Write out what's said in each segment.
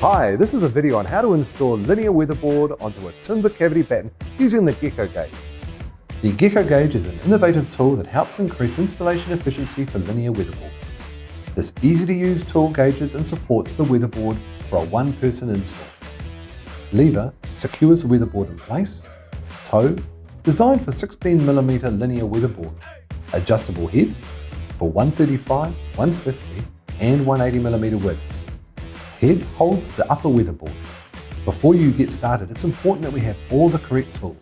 Hi, this is a video on how to install Linea Weatherboard onto a timber cavity batten using the Gecko Gauge. The Gecko Gauge is an innovative tool that helps increase installation efficiency for Linea Weatherboard. This easy-to-use tool gauges and supports the weatherboard for a one-person install. Lever secures the weatherboard in place. Toe, designed for 16mm Linea Weatherboard. Adjustable head for 135, 150 and 180mm widths. Head holds the upper weatherboard. Before you get started, it's important that we have all the correct tools.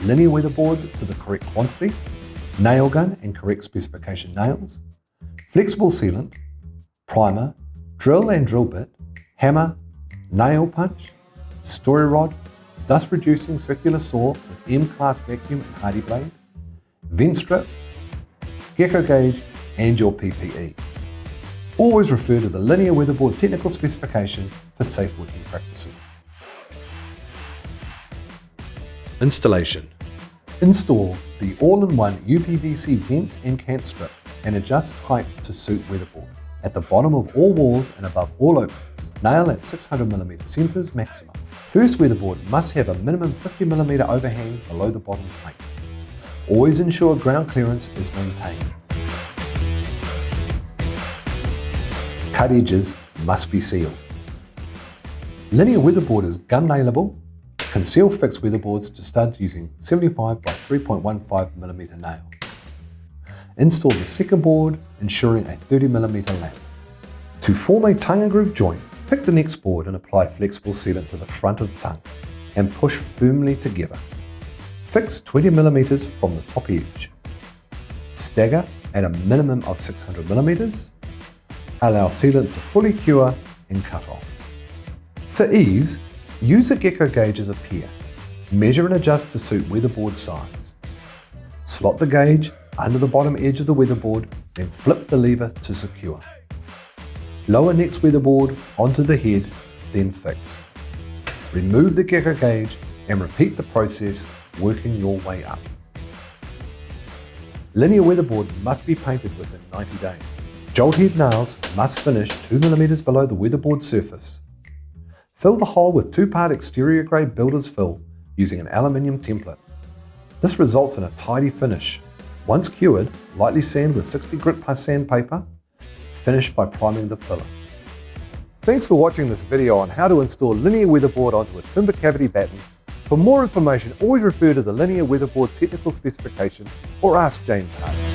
Linea Weatherboard to the correct quantity, nail gun and correct specification nails, flexible sealant, primer, drill and drill bit, hammer, nail punch, story rod, dust reducing circular saw with M-class vacuum and Hardie blade, vent strip, Gecko Gauge and your PPE. Always refer to the Linea Weatherboard technical specification for safe working practices. Installation. Install the all-in-one UPVC vent and cant strip and adjust height to suit weatherboard. At the bottom of all walls and above all openings, nail at 600mm centres maximum. First weatherboard must have a minimum 50mm overhang below the bottom plate. Always ensure ground clearance is maintained. Cut edges must be sealed. Linea Weatherboard is gun nailable. Conceal fixed weatherboards to studs using 75 by 3.15mm nail. Install the second board, ensuring a 30mm lap. To form a tongue and groove joint, pick the next board and apply flexible sealant to the front of the tongue and push firmly together. Fix 20mm from the top edge. Stagger at a minimum of 600mm. Allow sealant to fully cure and cut off. For ease, use a Gecko Gauge as a pair. Measure and adjust to suit weatherboard size. Slot the gauge under the bottom edge of the weatherboard, then flip the lever to secure. Lower next weatherboard onto the head, then fix. Remove the Gecko Gauge and repeat the process, working your way up. Linea Weatherboard must be painted within 90 days. Jolt head nails must finish 2mm below the weatherboard surface. Fill the hole with 2-part exterior grade builder's fill using an aluminium template. This results in a tidy finish. Once cured, lightly sand with 60 grit plus sandpaper. Finish by priming the filler. Thanks for watching this video on how to install Linea Weatherboard onto a timber cavity batten. For more information, always refer to the Linea Weatherboard technical specification or ask James Hardie.